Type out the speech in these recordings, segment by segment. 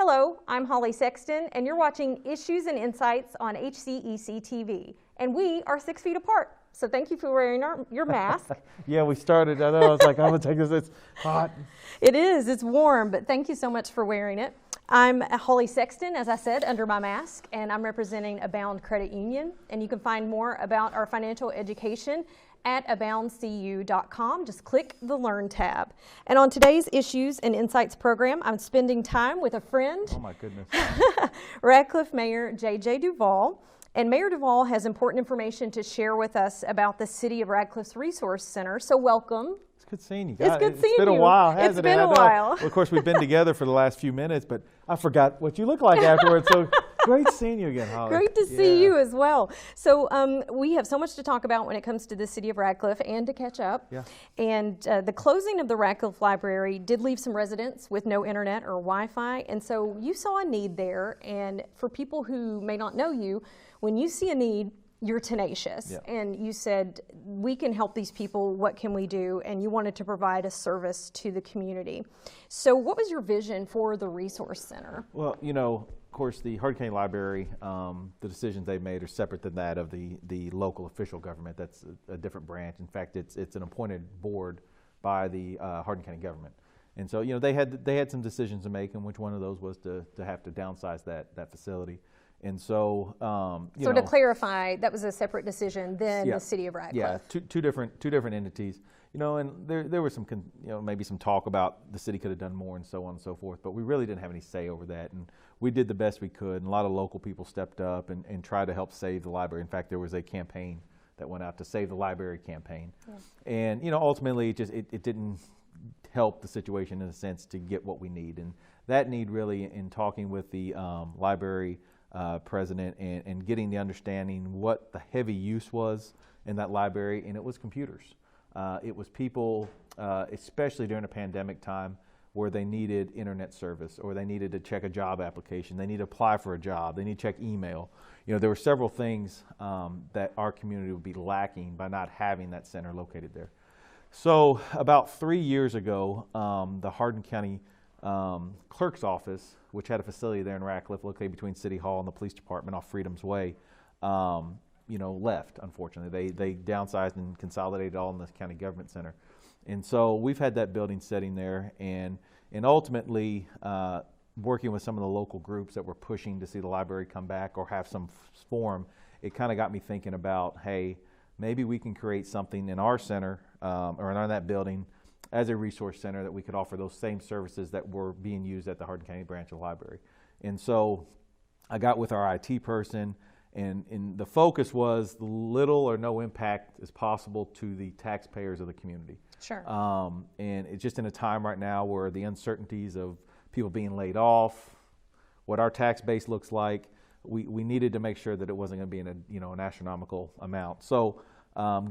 Hello, I'm Holly Sexton, and you're watching Issues and Insights on HCEC-TV. And we are 6 feet apart, so thank you for wearing your mask. Yeah, we started, I know, I was like, I'm gonna take this, it's hot. It is, it's warm, but thank you so much for wearing it. I'm Holly Sexton, as I said, under my mask, and I'm representing Abound Credit Union. And you can find more about our financial education at aboundcu.com. Just click the Learn tab. And on today's Issues and Insights program, I'm spending time with a friend. Oh my goodness. Radcliff Mayor J.J. Duvall. And Mayor Duvall has important information to share with us about the City of Radcliffe's Resource Center. So welcome. It's good seeing you. It's good seeing you. It's been a while, hasn't it? It's been a while. Well, of course, we've been together for the last few minutes, but I forgot what you look like afterwards. So great seeing you again, Holly. Great to see you as well. So we have so much to talk about when it comes to the City of Radcliffe and to catch up. Yeah. And the closing of the Radcliffe Library did leave some residents with no internet or Wi-Fi. And so you saw a need there. And for people who may not know you, when you see a need, you're tenacious. Yeah. And you said, we can help these people, what can we do? And you wanted to provide a service to the community. So what was your vision for the Resource Center? Well, you know, of course, the Hardin County Library, the decisions they've made are separate than that of the local official government. That's a different branch. In fact, it's an appointed board by the Hardin County government. And so, you know, they had some decisions to make, and which one of those was to have to downsize that facility. And so, to clarify, that was a separate decision than the City of Radcliffe. Yeah, two different entities. You know, and there was some, maybe some talk about the city could have done more and so on and so forth. But we really didn't have any say over that, and we did the best we could. And a lot of local people stepped up and tried to help save the library. In fact, there was a campaign that went out to Save the Library campaign, and ultimately it didn't help the situation in a sense to get what we need. And that need really, in talking with the library president and getting the understanding what the heavy use was in that library, and it was computers. It was people, especially during a pandemic time, where they needed internet service, or they needed to check a job application, they need to apply for a job, they need to check email. There were several things that our community would be lacking by not having that center located there. So about 3 years ago, the Hardin County clerk's office, which had a facility there in Radcliffe located between City Hall and the police department off Freedom's Way, left, unfortunately. They downsized and consolidated all in the county government center. And so we've had that building sitting there, and ultimately working with some of the local groups that were pushing to see the library come back or have some form, it kind of got me thinking about, hey, maybe we can create something in our center or in that building as a resource center that we could offer those same services that were being used at the Hardin County branch of the library. And so I got with our IT person, and the focus was little or no impact as possible to the taxpayers of the community. Sure. And it's just in a time right now where the uncertainties of people being laid off, what our tax base looks like, we needed to make sure that it wasn't going to be in an astronomical amount. So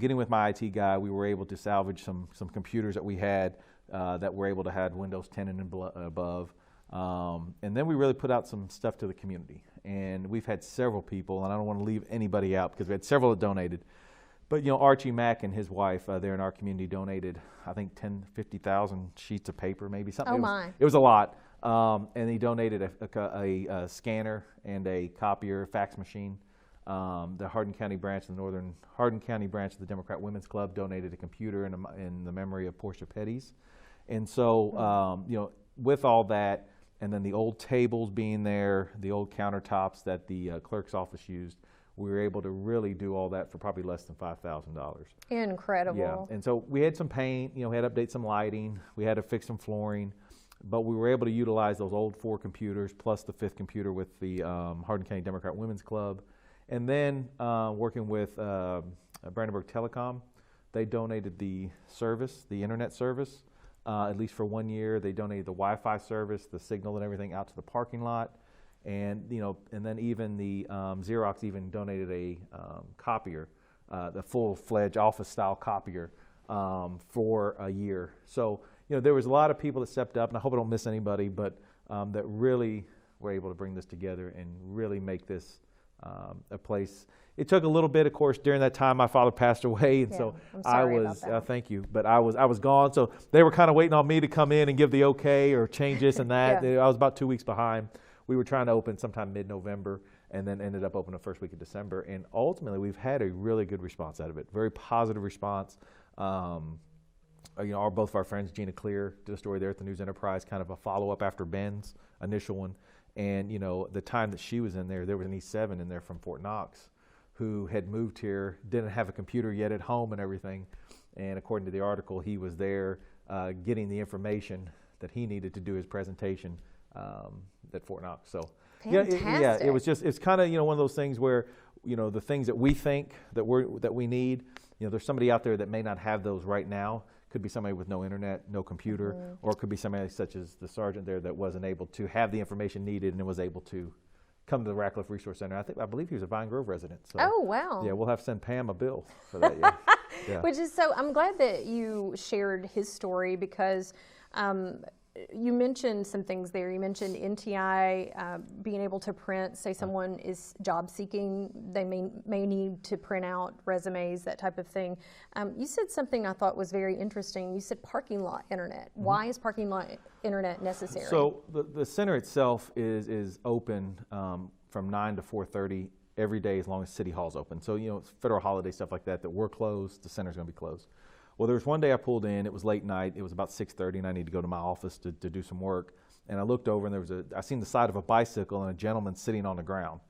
getting with my IT guy, we were able to salvage some computers that we had that were able to have Windows 10 and above. And then we really put out some stuff to the community. And we've had several people, and I don't want to leave anybody out because we had several that donated. But Archie Mack and his wife there in our community donated, I think 50,000 sheets of paper, maybe something. Oh my! It was a lot. And he donated a scanner and a copier, fax machine. The Hardin County branch, the Northern Hardin County branch of the Democrat Women's Club, donated a computer in the memory of Portia Petty's. And so, with all that, and then the old tables being there, the old countertops that the clerk's office used, we were able to really do all that for probably less than $5,000. Incredible. Yeah, and so we had some paint, we had to update some lighting, we had to fix some flooring, but we were able to utilize those old 4 computers plus the 5th computer with the Hardin County Democrat Women's Club. And then working with Brandenburg Telecom, they donated the service, the internet service, at least for 1 year. They donated the Wi-Fi service, the signal and everything out to the parking lot. And and then even the Xerox even donated a copier, the full-fledged office-style copier for a year. So there was a lot of people that stepped up, and I hope I don't miss anybody, but that really were able to bring this together and really make this a place. It took a little bit, of course. During that time, my father passed away, and so I'm sorry about that. Thank you, but I was gone. So they were kind of waiting on me to come in and give the okay or change this and that. I was about 2 weeks behind. We were trying to open sometime mid-November, and then ended up opening the first week of December. And ultimately, we've had a really good response out of it. Very positive response. Both of our friends, Gina Clear, did a story there at the News Enterprise, kind of a follow-up after Ben's initial one. And the time that she was in there was an E7 in there from Fort Knox, who had moved here, didn't have a computer yet at home and everything. And according to the article, he was there getting the information that he needed to do his presentation at Fort Knox. So fantastic. It's kind of one of those things where the things that we think that we need, there's somebody out there that may not have those right now. Could be somebody with no internet, no computer, or it could be somebody such as the sergeant there that wasn't able to have the information needed and was able to come to the Radcliff Resource Center. I believe he was a Vine Grove resident. So, oh, wow. Yeah, we'll have to send Pam a bill for that. Yeah. Which is I'm glad that you shared his story, because you mentioned some things there. You mentioned NTI being able to print, say someone is job seeking, they may need to print out resumes, that type of thing. You said something I thought was very interesting. You said parking lot internet. Why is parking lot internet necessary? So the center itself is open from 9 to 4:30 every day as long as City Hall's open. So, federal holiday stuff like that we're closed, the center's going to be closed. Well, there was one day I pulled in, it was late night, it was about 6:30, and I needed to go to my office to do some work. And I looked over, and I seen the side of a bicycle and a gentleman sitting on the ground.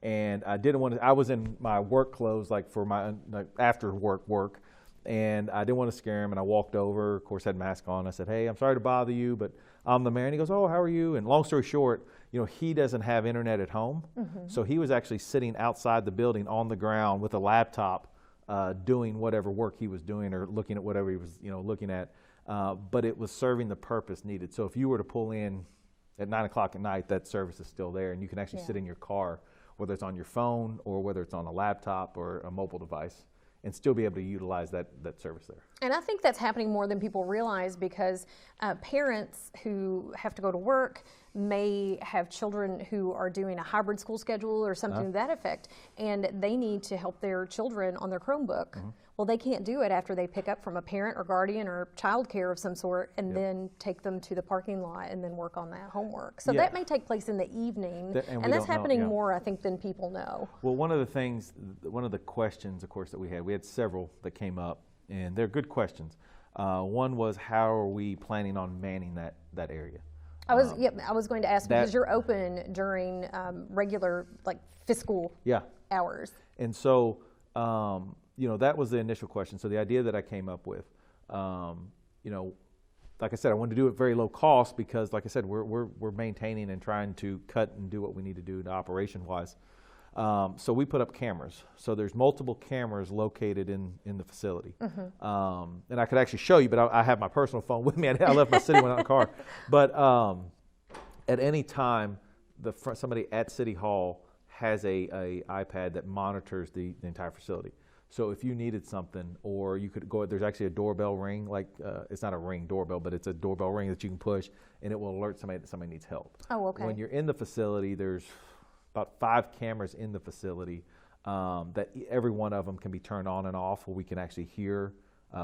And I was in my work clothes, for my after work, and I didn't want to scare him, and I walked over, of course, had a mask on. I said, "Hey, I'm sorry to bother you, but I'm the mayor." And he goes, "Oh, how are you?" And long story short, he doesn't have internet at home. So he was actually sitting outside the building on the ground with a laptop, doing whatever work he was doing or looking at whatever he was looking at, but it was serving the purpose needed. So if you were to pull in at 9 o'clock at night, that service is still there, and you can actually sit in your car, whether it's on your phone or whether it's on a laptop or a mobile device, and still be able to utilize that service there. And I think that's happening more than people realize, because parents who have to go to work may have children who are doing a hybrid school schedule or something to that effect, and they need to help their children on their Chromebook. Well, they can't do it after they pick up from a parent or guardian or child care of some sort, and then take them to the parking lot and then work on that homework. So that may take place in the evening, and that's happening more, I think, than people know. Well, one of the questions, of course, that we had several that came up, and they're good questions. One was, how are we planning on manning that area? I was going to ask, because you're open during regular fiscal hours. And so, that was the initial question. So the idea that I came up with, like I said, I wanted to do it very low cost, because, like I said, we're maintaining and trying to cut and do what we need to do operation wise. So we put up cameras. So there's multiple cameras located in the facility. And I could actually show you, but I have my personal phone with me. I left my city one out in the car. But at any time, somebody at City Hall has a iPad that monitors the entire facility. So if you needed something, or you could go, there's actually a doorbell ring, it's not a ring doorbell, but it's a doorbell ring that you can push, and it will alert somebody that somebody needs help. Oh, okay. When you're in the facility, there's about 5 cameras in the facility that every one of them can be turned on and off, where we can actually hear,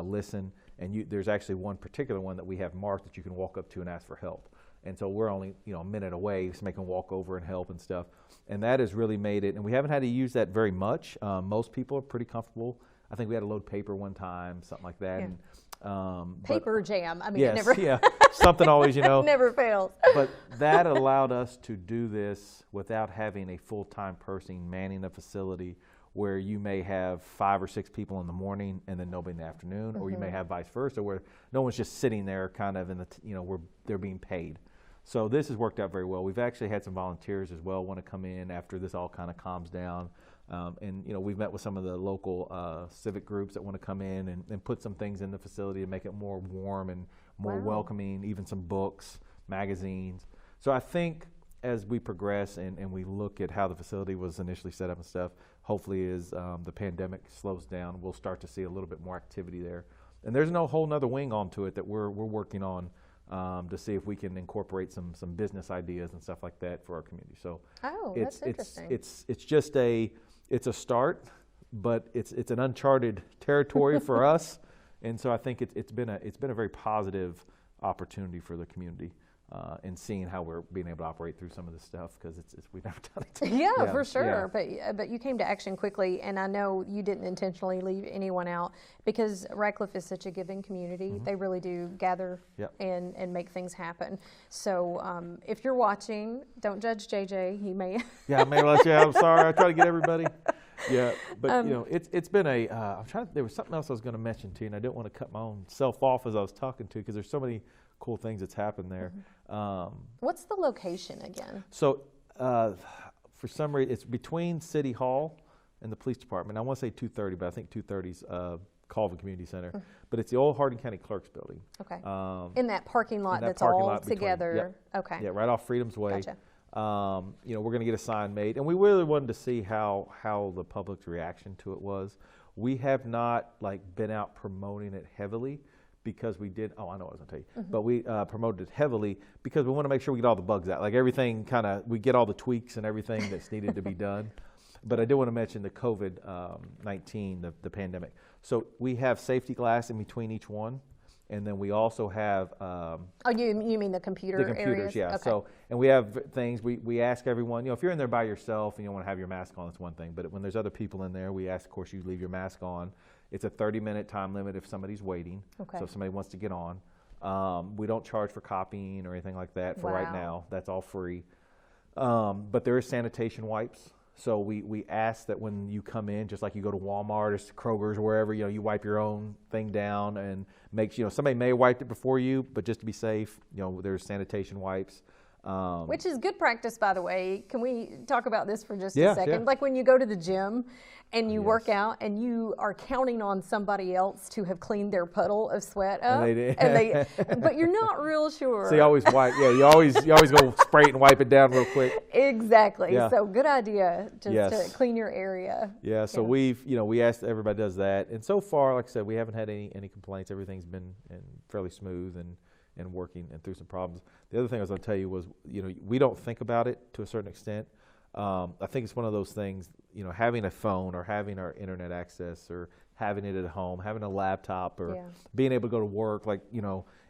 listen, and there's actually one particular one that we have marked that you can walk up to and ask for help. And so we're only a minute away, so they can walk over and help and stuff. And that has really made it, and we haven't had to use that very much. Most people are pretty comfortable. I think we had to load paper one time, something like that. Yeah. And, paper jam. I mean, yes, it never. Yeah, something always, never fails. But that allowed us to do this without having a full-time person manning the facility, where you may have 5 or 6 people in the morning and then nobody in the afternoon, or you may have vice versa, where no one's just sitting there kind of in the, where they're being paid. So this has worked out very well. We've actually had some volunteers as well want to come in after this all kind of calms down. And we've met with some of the local civic groups that want to come in and put some things in the facility to make it more warm and more welcoming, even some books, magazines. So I think as we progress and we look at how the facility was initially set up and stuff, hopefully as the pandemic slows down, we'll start to see a little bit more activity there. And there's no whole nother wing onto it that we're working on to see if we can incorporate some business ideas and stuff like that for our community. So that's interesting. It's just a start, but it's an uncharted territory for us, and so I think it's been a very positive opportunity for the community. And seeing how we're being able to operate through some of this stuff, because we've never done it. Yeah, for sure. Yeah. But you came to action quickly, and I know you didn't intentionally leave anyone out, because Radcliff is such a giving community. Mm-hmm. They really do gather and make things happen. So if you're watching, don't judge JJ. He may. Yeah, I may let you. I'm sorry. I try to get everybody. Yeah, but it's been there was something else I was going to mention to you, and I didn't want to cut my own self off as I was talking to, because there's so many cool things that's happened there. Mm-hmm. What's the location again? So for some reason, it's between City Hall and the police department. I want to say 230, but I think 230's Colvin Community Center. Mm-hmm. But it's the old Hardin County Clerk's Building. Okay. In that parking lot that's all together. Yep. Okay. Yeah, right off Freedom's Way. Gotcha. We're going to get a sign made, and we really wanted to see how the public's reaction to it was. We have not been out promoting it heavily, because we did, I know what I was going to tell you, mm-hmm. but we promoted it heavily because we want to make sure we get all the bugs out. Everything we get all the tweaks and everything that's needed to be done. But I did want to mention the COVID-19, the pandemic. So we have safety glass in between each one. And then we also have... you mean the computer areas? The computers, yeah. Okay. So, and we have things, we ask everyone, if you're in there by yourself and you don't want to have your mask on, that's one thing. But when there's other people in there, we ask, of course, you leave your mask on. It's a 30-minute time limit if somebody's waiting. Okay. So if somebody wants to get on. We don't charge for copying or anything like that for right now. That's all free. But there is sanitation wipes. So we ask that when you come in, just like you go to Walmart or Kroger's or wherever, you wipe your own thing down and make sure, somebody may have wiped it before you, but just to be safe, there's sanitation wipes. Which is good practice, by the way. Can we talk about this for just a second? Yeah. Like when you go to the gym and you work out and you are counting on somebody else to have cleaned their puddle of sweat up. But you're not real sure. So you always wipe, you always go spray it and wipe it down real quick. Exactly. Yeah. So good idea to clean your area. Yeah, so we asked everybody does that. And so far, like I said, we haven't had any complaints. Everything's been fairly smooth and working and through some problems. The other thing I was going to tell you was, we don't think about it to a certain extent. I think it's one of those things, having a phone or having our internet access or having it at home, having a laptop or being able to go to work,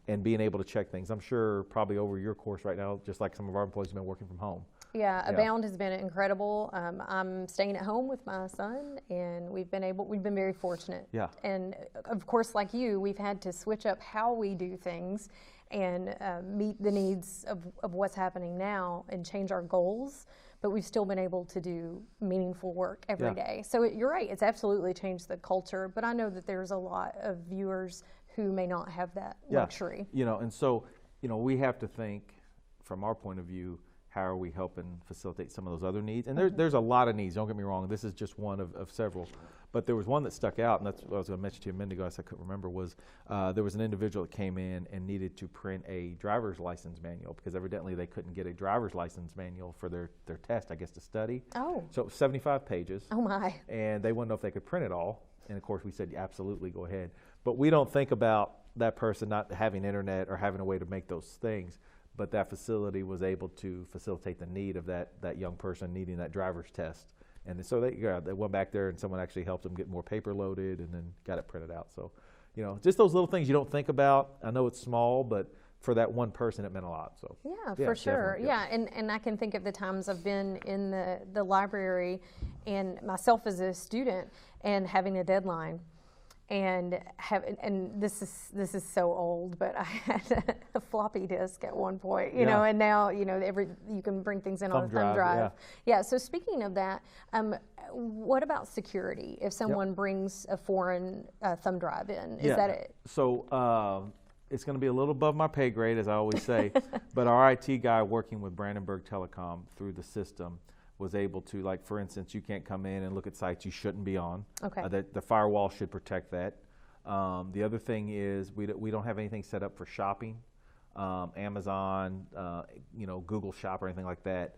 and being able to check things. I'm sure probably over your course right now, just like some of our employees have been working from home. Yeah, Abound has been incredible. I'm staying at home with my son, and we've been very fortunate. Yeah. And of course, like you, we've had to switch up how we do things and meet the needs of what's happening now and change our goals, but we've still been able to do meaningful work every day. So you're right, it's absolutely changed the culture, but I know that there's a lot of viewers who may not have that luxury. And so, we have to think from our point of view, how are we helping facilitate some of those other needs? And there's a lot of needs, don't get me wrong, this is just one of several. But there was one that stuck out, and that's what I was going to mention to you a minute ago, I couldn't remember, was there was an individual that came in and needed to print a driver's license manual because evidently they couldn't get a driver's license manual for their test, I guess, to study. Oh. So it was 75 pages. Oh, my. And they wanted to know if they could print it all. And, of course, we said, absolutely, go ahead. But we don't think about that person not having internet or having a way to make those things. But that facility was able to facilitate the need of that young person needing that driver's test. And so they went back there and someone actually helped them get more paper loaded and then got it printed out. So, just those little things you don't think about. I know it's small, but for that one person, it meant a lot. So yeah, for sure. Yeah, and I can think of the times I've been in the library and myself as a student and having a deadline. And this is so old, but I had a floppy disk at one point, you know, and now you can bring things in on a thumb drive. Yeah. So speaking of that, what about security? If someone brings a foreign thumb drive in, is that it? So it's going to be a little above my pay grade, as I always say, but our IT guy working with Brandenburg Telecom through the system was able to, like, for instance, you can't come in and look at sites you shouldn't be on. Okay. The firewall should protect that. The other thing is we don't have anything set up for shopping, Amazon, Google Shop or anything like that,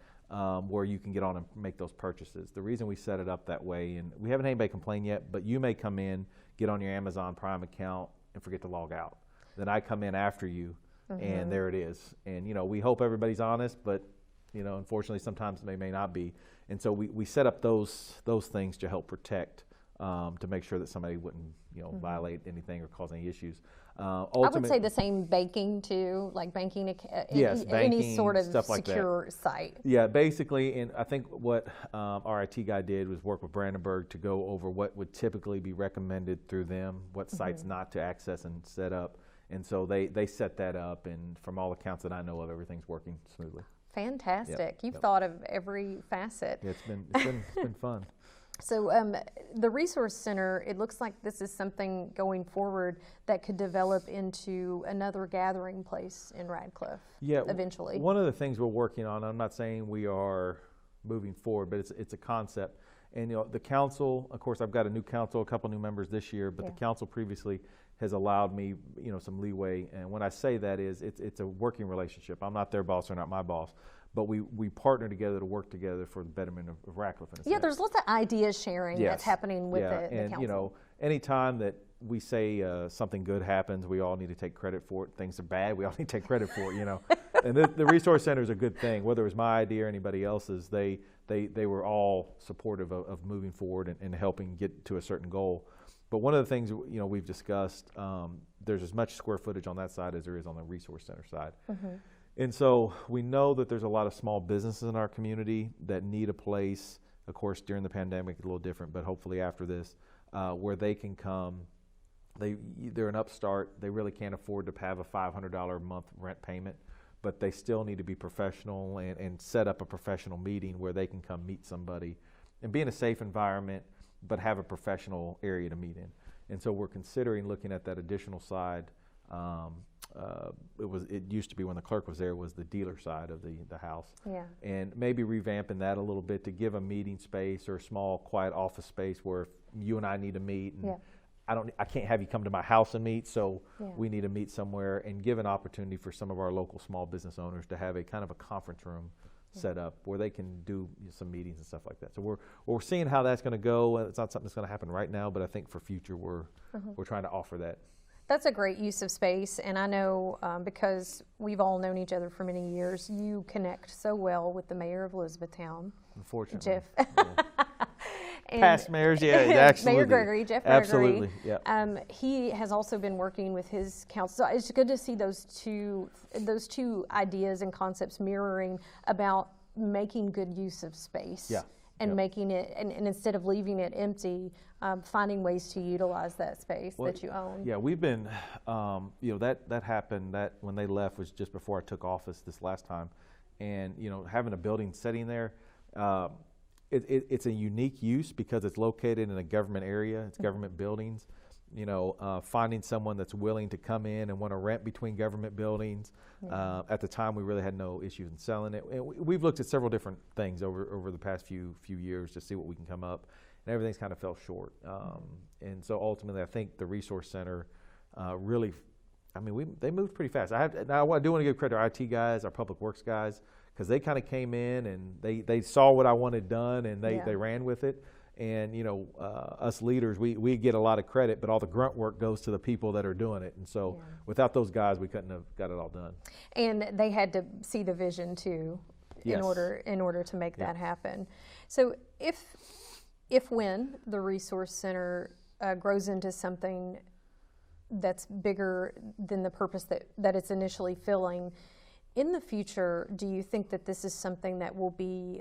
where you can get on and make those purchases. The reason we set it up that way, and we haven't had anybody complain yet, but you may come in, get on your Amazon Prime account, and forget to log out. Then I come in after you and there it is. And, you know, we hope everybody's honest, but, you know, unfortunately sometimes they may not be. And so we set up those things to help protect, to make sure that somebody wouldn't, you know, violate anything or cause any issues. I would say the same banking too, like banking, yes, any banking, sort of stuff like secure site. Yeah, basically, and I think what our IT guy did was work with Brandenburg to go over what would typically be recommended through them, what sites not to access and set up. And so they set that up, and from all accounts that I know of, everything's working smoothly. Fantastic. You've thought of every facet. Yeah, it's been fun. So the Resource Center, it looks like this is something going forward that could develop into another gathering place in Radcliff eventually. One of the things we're working on, I'm not saying we are moving forward, but it's a concept. And, you know, the council, of course, I've got a new council, a couple new members this year, but the council previously has allowed me, you know, some leeway. And when I say that is, it's a working relationship. I'm not their boss, they're not my boss. But we partner together to work together for the betterment of Radcliff. There's lots of ideas sharing that's happening with the council. You know, anytime that we say something good happens, we all need to take credit for it. Things are bad, we all need to take credit for it, you know. And the Resource Center is a good thing. Whether it was my idea or anybody else's, they were all supportive of moving forward and helping get to a certain goal. But one of the things, you know, we've discussed, there's as much square footage on that side as there is on the Resource Center side. And so we know that there's a lot of small businesses in our community that need a place, of course, during the pandemic, it's a little different, but hopefully after this, where they can come. They're an upstart. They really can't afford to have a $500 a month rent payment, but they still need to be professional and set up a professional meeting where they can come meet somebody and be in a safe environment, but have a professional area to meet in. And so we're considering looking at that additional side. It used to be when the clerk was there was the dealer side of the house. And maybe revamping that a little bit to give a meeting space or a small quiet office space where you and I need to meet, and I can't have you come to my house and meet, so we need to meet somewhere, and give an opportunity for some of our local small business owners to have a kind of a conference room set up where they can do some meetings and stuff like that. So we're seeing how that's going to go. It's not something that's going to happen right now, but I think for future we're trying to offer that. That's a great use of space, and I know because we've all known each other for many years, you connect so well with the mayor of Elizabethtown. Unfortunately. Jeff. Past mayors, absolutely. Mayor Gregory, Jeff Gregory. Absolutely, he has also been working with his council. So it's good to see those two ideas and concepts mirroring about making good use of space. And making it, and instead of leaving it empty, finding ways to utilize that space that you own. Yeah, we've been, you know, that happened, that when they left was just before I took office this last time. And, you know, having a building sitting there, it's a unique use because it's located in a government area, it's government buildings. You know, finding someone that's willing to come in and want to rent between government buildings. At the time, we really had no issues in selling it. And we've looked at several different things over the past few years to see what we can come up, and everything's kind of fell short. And so ultimately, I think the Resource Center really, I mean, they moved pretty fast. I do want to give credit to our IT guys, our public works guys, because they kind of came in and they saw what I wanted done and they ran with it. And, you know, us leaders, we get a lot of credit, but all the grunt work goes to the people that are doing it. And so without those guys, we couldn't have got it all done. And they had to see the vision too in order to make that happen. So if when the Resource Center grows into something that's bigger than the purpose that it's initially filling, in the future, do you think that this is something that will be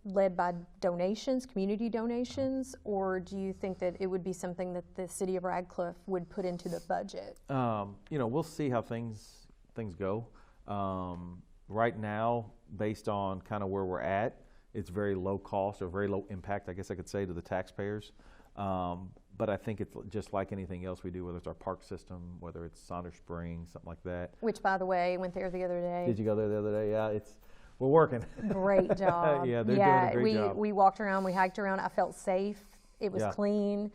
led by donations, community donations, or do you think that it would be something that the city of Radcliff would put into the budget? You know, we'll see how things go. Right now, based on kind of where we're at, it's very low cost or very low impact, I guess I could say, to the taxpayers. But I think it's just like anything else we do, whether it's our park system, whether it's Saunders Springs, something like that. Which, by the way, went there the other day. Did you go there the other day? Yeah, we're working. Great job. Yeah, they're doing a great job. We walked around, we hiked around. I felt safe. It was clean.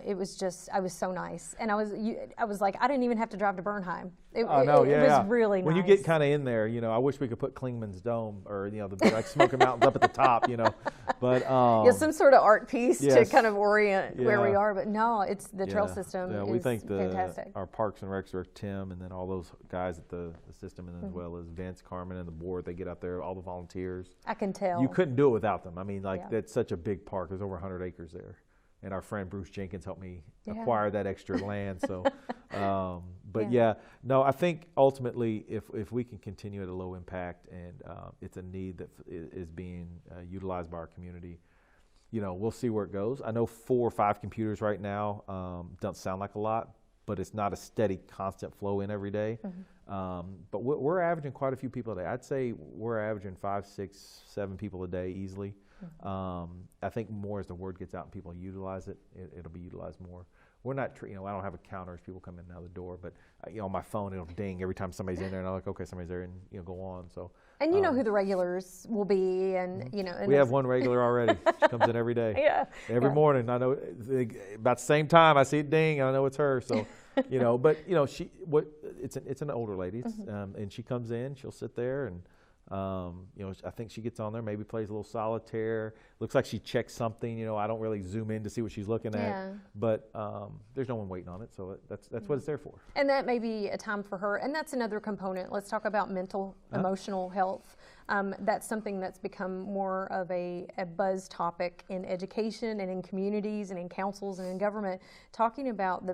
It was just, I was so nice. And I was like, I didn't even have to drive to Bernheim. It Yeah. was really when nice. you get kind of in there, I wish we could put Klingman's Dome or, the like Smoky Mountains up at the top, but. Yeah, some sort of art piece to kind of orient where we Yeah. are. But no, it's the trail system Yeah, is we thank fantastic. our Parks and Recs director, Tim, and then all those guys at the system, and then as well as Vince, Carmen, and the board. They get out there, all the volunteers. I can tell. You couldn't do it without them. I mean, that's such a big park. There's over 100 acres there. And our friend Bruce Jenkins helped me acquire that extra land. So, no, I think ultimately if we can continue at a low impact and it's a need that is being utilized by our community, we'll see where it goes. I know 4 or 5 computers right now don't sound like a lot, but it's not a steady, constant flow in every day. But we're averaging quite a few people a day. I'd say we're averaging 5, 6, 7 people a day easily. I think more as the word gets out and people utilize it, it'll be utilized more. We're not, I don't have a counter as people come in and out the door, but on my phone it'll ding every time somebody's in there, and I'm like, okay, somebody's there, and go on. So. And you know who the regulars will be, and And we have one regular already. She comes in every day. Yeah. Every morning. I know about the same time I see it ding, I know it's her. So, but it's an older lady, and she comes in, she'll sit there and. I think she gets on there, maybe plays a little solitaire. Looks like she checks something. I don't really zoom in to see what she's looking at, but there's no one waiting on it, so that's what it's there for. And that may be a time for her, and that's another component. Let's talk about mental, emotional health. That's something that's become more of a buzz topic in education and in communities and in councils and in government, talking about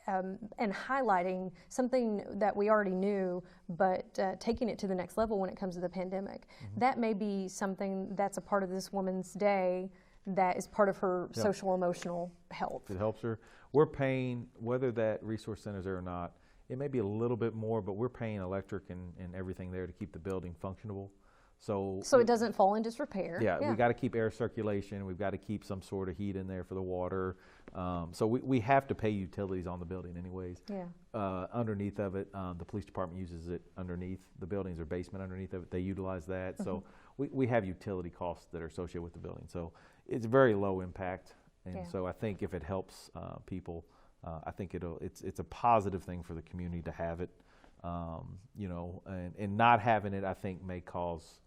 and highlighting something that we already knew, but taking it to the next level when it comes to the pandemic. That may be something that's a part of this woman's day that is part of her social emotional health. It helps her. We're paying, whether that resource center is there or not, it may be a little bit more, but we're paying electric and everything there to keep the building functionable. So it doesn't fall in disrepair. Yeah, we got to keep air circulation. We've got to keep some sort of heat in there for the water. So we have to pay utilities on the building anyways. Underneath of it, the police department uses it underneath the buildings or basement underneath of it. They utilize that. So we have utility costs that are associated with the building. So it's very low impact. And so I think if it helps people, I think it's a positive thing for the community to have it. And not having it, I think, may cause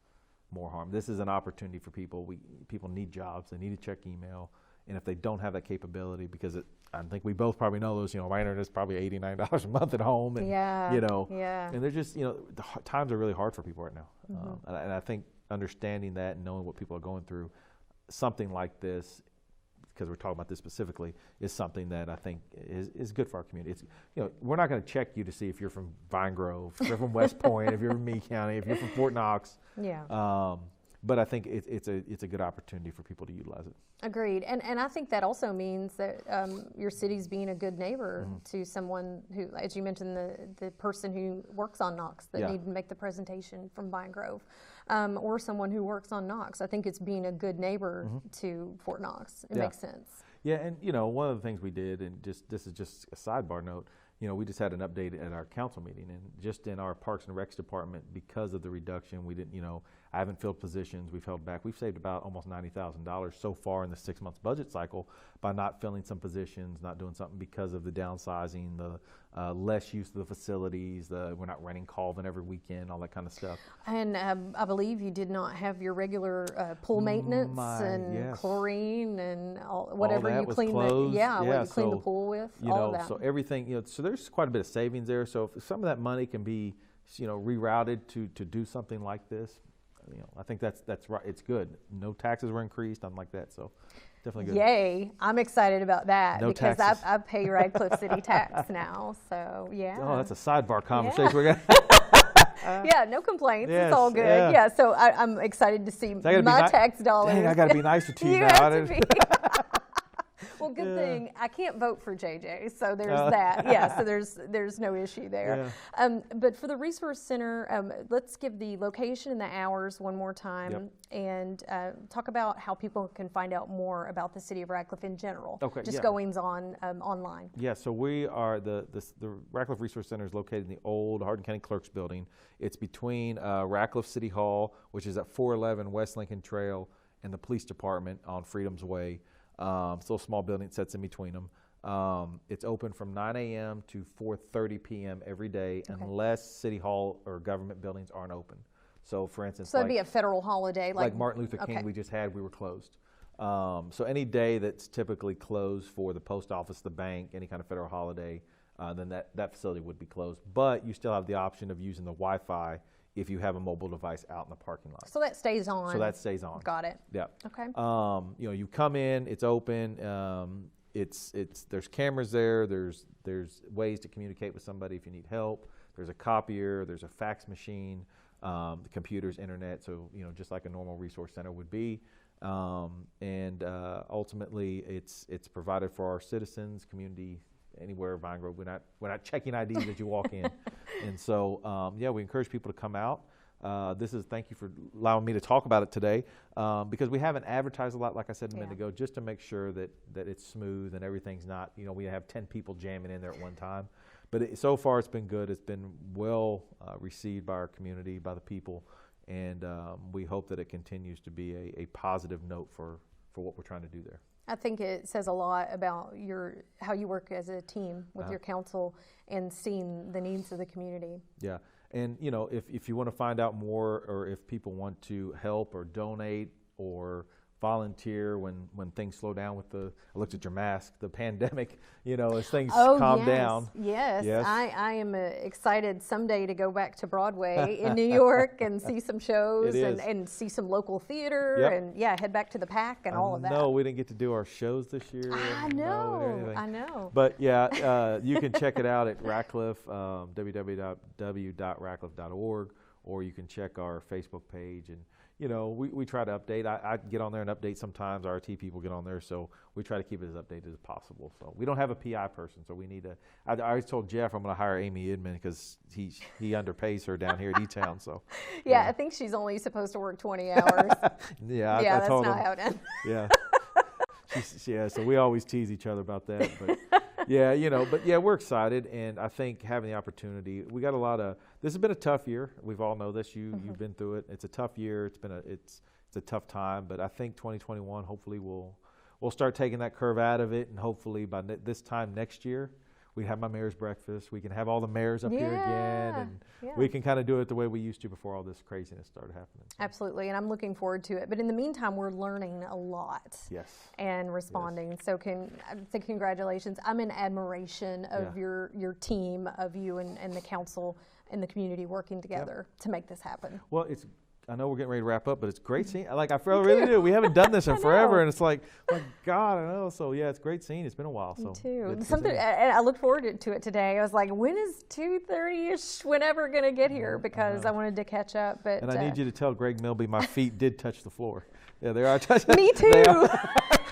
more harm. This is an opportunity for people. People need jobs. They need to check email. And if they don't have that capability, because I think we both probably know those, my internet is probably $89 a month at home. And, and they're just, the times are really hard for people right now. And I think understanding that and knowing what people are going through, something like this, because we're talking about this specifically, is something that I think is good for our community. It's, we're not going to check you to see if you're from Vine Grove, if you're from West Point, if you're from Meade County, if you're from Fort Knox. But I think it's a good opportunity for people to utilize it. Agreed. And I think that also means that your city's being a good neighbor to someone who, as you mentioned, the person who works on Knox that need to make the presentation from Vine Grove, or someone who works on Knox. I think it's being a good neighbor to Fort Knox. It makes sense. Yeah, and one of the things we did, and this is just a sidebar note, we just had an update at our council meeting, and just in our Parks and Recs department, because of the reduction, we didn't, I haven't filled positions, we've held back. We've saved about almost $90,000 so far in the 6-month budget cycle by not filling some positions, not doing something because of the downsizing, the less use of the facilities, we're not renting Colvin every weekend, all that kind of stuff. And I believe you did not have your regular pool maintenance and chlorine and whatever you clean what you clean the pool with, all of that. So everything, so there's quite a bit of savings there. So if some of that money can be, rerouted to do something like this, I think that's right. It's good. No taxes were increased, nothing like that. So definitely good. Yay! I'm excited about that because taxes. I pay Radcliff City tax now. So Oh, that's a sidebar conversation. We're gonna. No complaints. It's all good. Yeah. So I'm excited to see my tax dollars. Dang, I got to be nicer to you now. Have to be. Well, good thing I can't vote for JJ, so there's that. So there's no issue there. But for the Resource Center, let's give the location and the hours one more time, and talk about how people can find out more about the City of Radcliff in general. Just goings on online. Yeah, so we are the Radcliff Resource Center is located in the old Hardin County Clerk's Building. It's between Radcliff City Hall, which is at 411 West Lincoln Trail, and the Police Department on Freedom's Way. Still a small building, it sits in between them. It's open from 9 a.m. to 4:30 p.m. every day, unless City Hall or government buildings aren't open. So, for instance, so that'd be a federal holiday, like Martin Luther King we just had, we were closed. So any day that's typically closed for the post office, the bank, any kind of federal holiday, then that facility would be closed. But you still have the option of using the Wi-Fi if you have a mobile device out in the parking lot. So that stays on. So that stays on. Got it. Yeah. Okay. You come in, it's open. There's cameras there. There's ways to communicate with somebody if you need help. There's a copier. There's a fax machine. The computer's internet. So just like a normal resource center would be. Ultimately, it's provided for our citizens, community, anywhere Vine Grove. We're not checking IDs as you walk in, and so we encourage people to come out. Thank you for allowing me to talk about it today, because we haven't advertised a lot, like I said a minute ago, just to make sure that it's smooth and everything's not, we have 10 people jamming in there at one time. But so far it's been good. It's been well received by our community, by the people. And we hope that it continues to be a positive note for what we're trying to do there. I think it says a lot about how you work as a team with your council and seeing the needs of the community. Yeah, and if you want to find out more, or if people want to help or donate or volunteer when things slow down with I looked at your mask, the pandemic, as things calm down. Yes. I am excited someday to go back to Broadway in New York and see some shows and see some local theater and head back to the PAC and all of that. No, we didn't get to do our shows this year. I know. But you can check it out at Radcliff, www.radcliff.org, or you can check our Facebook page. And we try to update. I get on there and update sometimes. Our IT people get on there, so we try to keep it as updated as possible. So we don't have a PI person, so we need to. I always told Jeff I'm going to hire Amy Idman because he underpays her down here at E-Town. So I think she's only supposed to work 20 hours. I that's told not him. how it ends. So we always tease each other about that. But we're excited, and I think having the opportunity, we got this has been a tough year. We've all know this. You've been through it. It's a tough year. It's a tough time, but I think 2021, hopefully we'll start taking that curve out of it, and hopefully by this time next year, we have my mayor's breakfast. We can have all the mayors up here again, and we can kind of do it the way we used to before all this craziness started happening. So. Absolutely, and I'm looking forward to it. But in the meantime, we're learning a lot and responding. So congratulations. I'm in admiration of your team, of you and the council and the community working together to make this happen. Well, I know we're getting ready to wrap up, but it's great seeing. I really do. We haven't done this in forever, and it's like, my God, I know. So it's great seeing. It's been a while. Me too. I looked forward to it today. I was like, when is 2:30ish, whenever going to get here? Because I wanted to catch up. But I need you to tell Greg Milby my feet did touch the floor. Yeah, they are touching. Me too.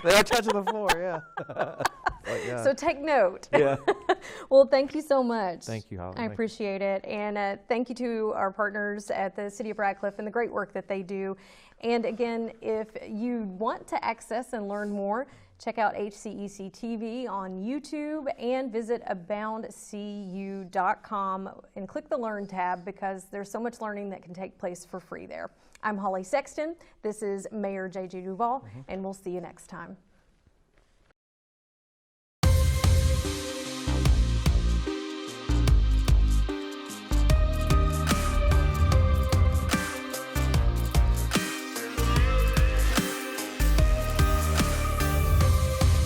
They are touching the floor. Yeah. So take note. Yeah. Well, thank you so much. Thank you, Holly. I appreciate it. And thank you to our partners at the City of Radcliff and the great work that they do. And again, if you want to access and learn more, check out HCEC-TV on YouTube and visit aboundcu.com and click the Learn tab, because there's so much learning that can take place for free there. I'm Holly Sexton. This is Mayor J.J. Duval, and we'll see you next time.